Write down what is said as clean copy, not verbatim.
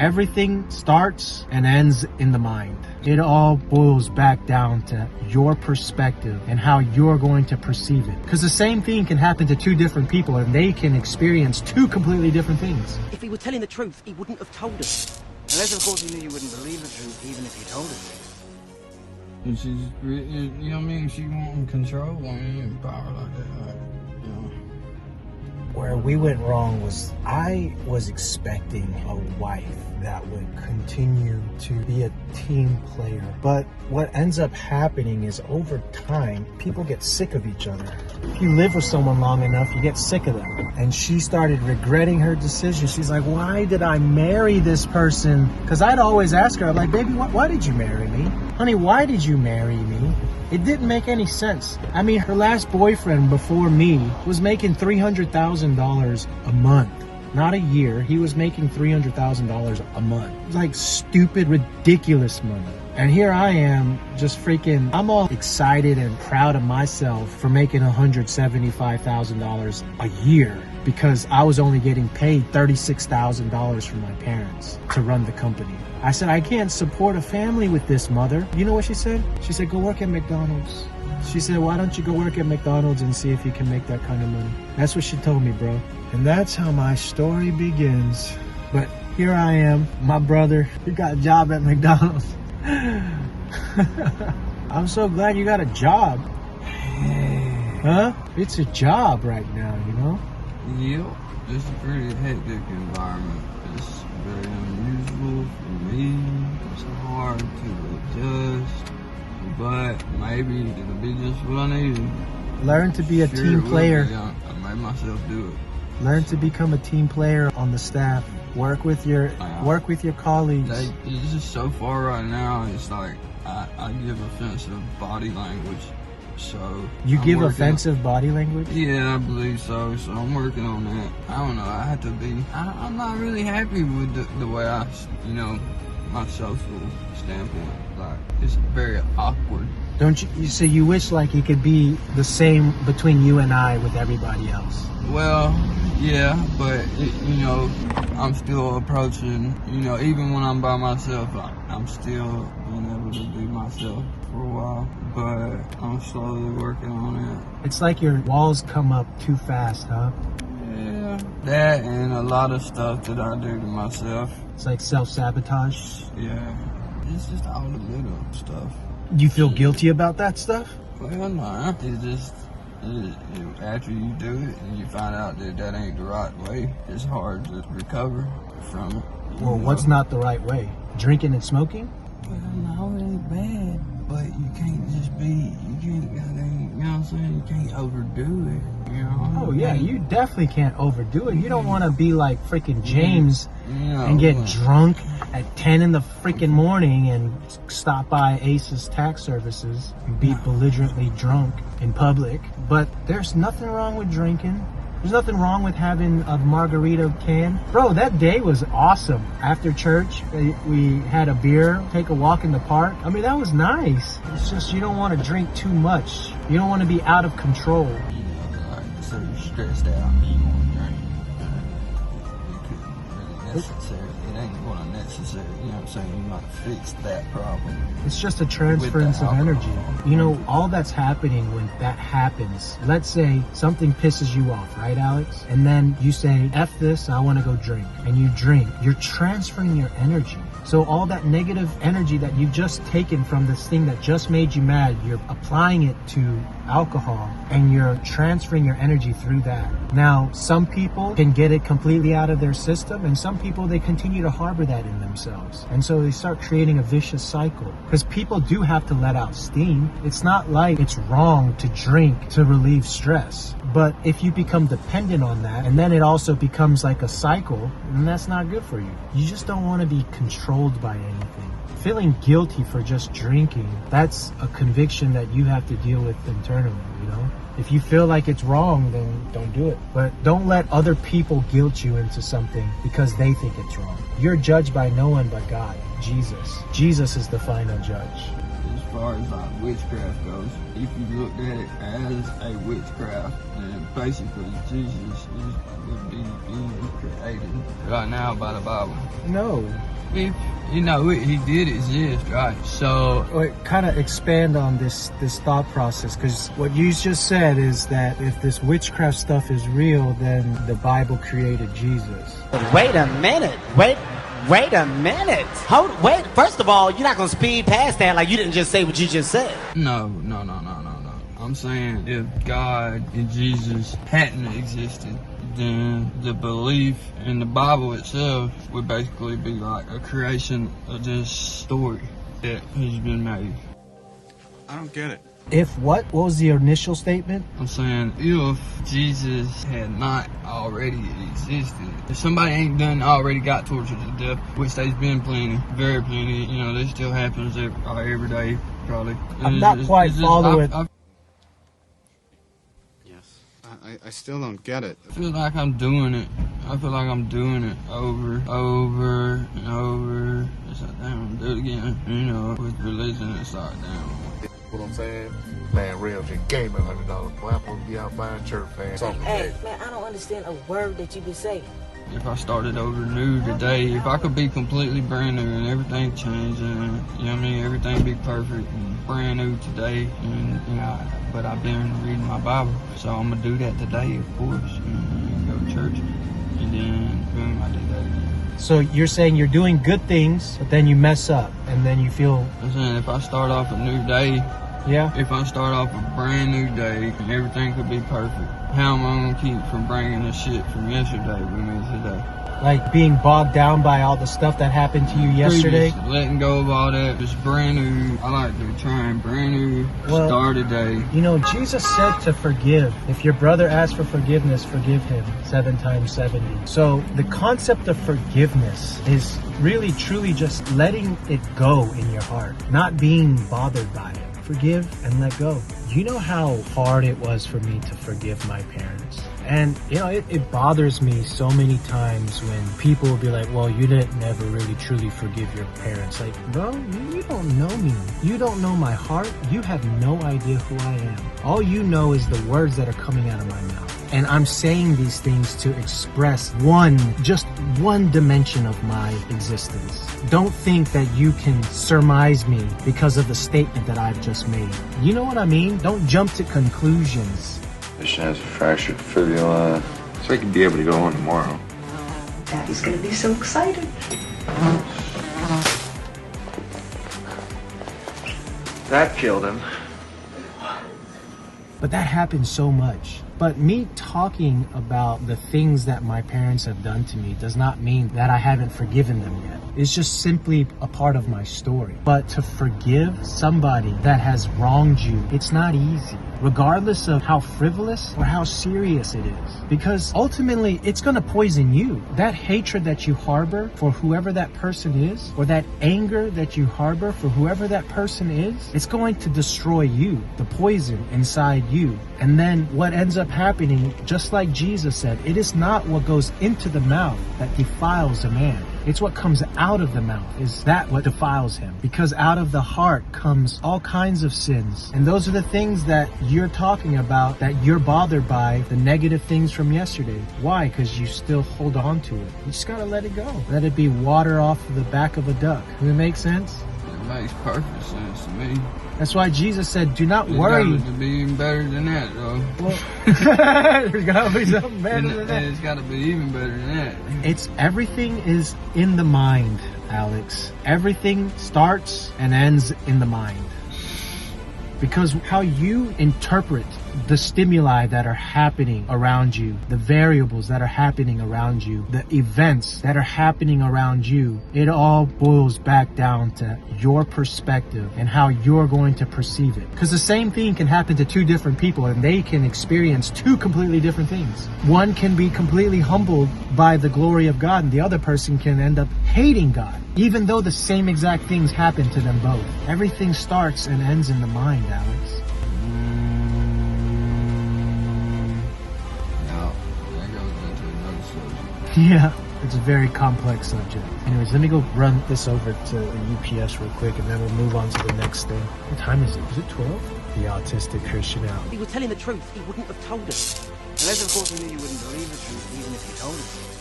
Everything starts and ends in the mind. It all boils back down to your perspective and how you're going to perceive it. Because the same thing can happen to two different people and they can experience two completely different things. If he were telling the truth, he wouldn't have told us. Unless, of course, he knew you wouldn't believe the truth, even if he told us. And she's, you know what I mean? She wanting control, power like that. Like, you know. Where we went wrong was I was expecting a wife that would continue to be a team player. But what ends up happening is over time, people get sick of each other. If you live with someone long enough, you get sick of them. And she started regretting her decision. She's like, why did I marry this person? Because I'd always ask her, I'm like, baby, why did you marry me? Honey, why did you marry me? It didn't make any sense. I mean, her last boyfriend before me was making $300,000 a month. Not a year. He was making $300,000 a month. Like stupid, ridiculous money. And here I am just freaking, I'm all excited and proud of myself for making $175,000 a year because I was only getting paid $36,000 from my parents to run the company. I said, I can't support a family with this, mother. You know what she said? She said, go work at McDonald's. She said, why don't you go work at McDonald's and see if you can make that kind of money? That's what she told me, bro. And that's how my story begins. But here I am, my brother, he got a job at McDonald's. I'm so glad you got a job. Huh? It's a job right now, you know? Yep. It's a pretty hectic environment. It's very unusual for me. It's hard to adjust. But maybe it'll be just what I need. Learn to be a team player. I made myself do it. Learn to become a team player on the staff. Work with your colleagues. It's just so far right now. It's like I give offensive body language. So you give offensive body language? Yeah, I believe so. So I'm working on that. I don't know. I have to be. I'm not really happy with the way my social standpoint. Like it's very awkward. Don't you say you wish like it could be the same between you and I with everybody else? Well, yeah, but I'm still approaching. Even when I'm by myself, I'm still being able to be myself for a while. But I'm slowly working on it. It's like your walls come up too fast, huh? Yeah, that and a lot of stuff that I do to myself. It's like self-sabotage. Yeah, it's just all the little stuff. You feel guilty about that stuff? Well, no. It's just after you do it and you find out that ain't the right way, it's hard to recover from it. Well, what's not the right way? Drinking and smoking? Well, no, it ain't bad. But you can't just you know what I'm saying? You can't overdo it. Oh, yeah, you definitely can't overdo it. You don't want to be like freaking James and get drunk at 10 in the freaking morning and stop by Ace's Tax Services and be belligerently drunk in public. But there's nothing wrong with drinking. There's nothing wrong with having a margarita can. Bro, that day was awesome. After church, we had a beer, take a walk in the park. I mean, that was nice. It's just you don't want to drink too much. You don't want to be out of control. So you're stressed out, you want to drink. It could really necessary. It ain't going to necessary. You know what I'm saying? You might fix that problem. It's just a transference of energy. All that's happening when that happens. Let's say something pisses you off, right, Alex? And then you say, F this, I want to go drink. And you drink. You're transferring your energy. So all that negative energy that you've just taken from this thing that just made you mad, you're applying it to alcohol and you're transferring your energy through that. Now, some people can get it completely out of their system and some people, they continue to harbor that in themselves. And so they start creating a vicious cycle because people do have to let out steam. It's not like it's wrong to drink to relieve stress. But if you become dependent on that and then it also becomes like a cycle, then that's not good for you. You just don't want to be controlled by anything. Feeling guilty for just drinking, that's a conviction that you have to deal with internally, If you feel like it's wrong, then don't do it. But don't let other people guilt you into something because they think it's wrong. You're judged by no one but God, Jesus. Jesus is the final judge. as far as like witchcraft goes. If you looked at it as a witchcraft, then basically Jesus would be being created right now by the Bible. No. If he did exist, right? So Kind of expand on this thought process, because what you just said is that if this witchcraft stuff is real, then the Bible created Jesus. Wait a minute. Wait a minute. Wait. First of all, you're not going to speed past that like you didn't just say what you just said. No. I'm saying if God and Jesus hadn't existed, then the belief in the Bible itself would basically be like a creation of this story that has been made. I don't get it. If what? What was the initial statement? I'm saying if Jesus had not already existed, if somebody ain't done already got tortured to death, which there's been plenty, very plenty, this still happens every day, probably. I'm not quite following. I still don't get it. I feel like I'm doing it. over and over. It's like, damn, do it again. With religion, it's like, damn. What I'm saying? Man, Rev just gave me $100. Boy, I'm supposed to be out buying church fans. Hey, man, I don't understand a word that you been saying. If I started over new today, if I could be completely brand new and everything changed and, everything be perfect and brand new today, but I've been reading my Bible, so I'm gonna do that today, of course, and go to church, and then, boom, I do that again. So you're saying you're doing good things, but then you mess up, and then you feel... I'm saying if I start off a new day, if I start off a brand new day and everything could be perfect, how am I gonna keep from bringing the shit from yesterday with me today? Like being bogged down by all the stuff that happened to you yesterday? Letting go of all that, just brand new. I like to try and brand new start a day. Jesus said to forgive. If your brother asks for forgiveness, forgive him 7 times 70. So the concept of forgiveness is really, truly just letting it go in your heart, not being bothered by it. Forgive and let go. You know how hard it was for me to forgive my parents? And, it bothers me so many times when people will be like, well, you didn't never really truly forgive your parents. Like, bro, you don't know me. You don't know my heart. You have no idea who I am. All you know is the words that are coming out of my mouth. And I'm saying these things to express just one dimension of my existence. Don't think that you can surmise me because of the statement that I've just made. You know what I mean? Don't jump to conclusions. Patient has a fractured fibula, so he can be able to go on tomorrow. Daddy's gonna be so excited. That killed him. But that happens so much. But me talking about the things that my parents have done to me does not mean that I haven't forgiven them yet. It's just simply a part of my story. But to forgive somebody that has wronged you, it's not easy, regardless of how frivolous or how serious it is. Because ultimately, it's going to poison you. That hatred that you harbor for whoever that person is, or that anger that you harbor for whoever that person is, it's going to destroy you, the poison inside you. And then what ends up happening, just like Jesus said, it is not what goes into the mouth that defiles a man. It's what comes out of the mouth. Is that what defiles him? Because out of the heart comes all kinds of sins. And those are the things that you're talking about, that you're bothered by, the negative things from yesterday. Why? Because you still hold on to it. You just gotta let it go. Let it be water off of the back of a duck. Does it make sense? It makes perfect sense to me. That's why Jesus said, do not worry. It's got to be even better than that, though. Well, there's got to be something better than that. It's got to be even better than that. Everything is in the mind, Alex. Everything starts and ends in the mind. Because how you interpret the stimuli that are happening around you, the variables that are happening around you, the events that are happening around you, it all boils back down to your perspective and how you're going to perceive it. Because the same thing can happen to 2 different people and they can experience 2 completely different things. One can be completely humbled by the glory of God and the other person can end up hating God, even though the same exact things happen to them both. Everything starts and ends in the mind, Alex. That goes into another subject. Yeah. It's a very complex subject. Anyways, let me go run this over to the UPS real quick, and then we'll move on to the next thing. What time is it? Is it 12? The autistic Christian out. If he was telling the truth, he wouldn't have told us. Unless, of course, he knew you wouldn't believe the truth, even if you told us.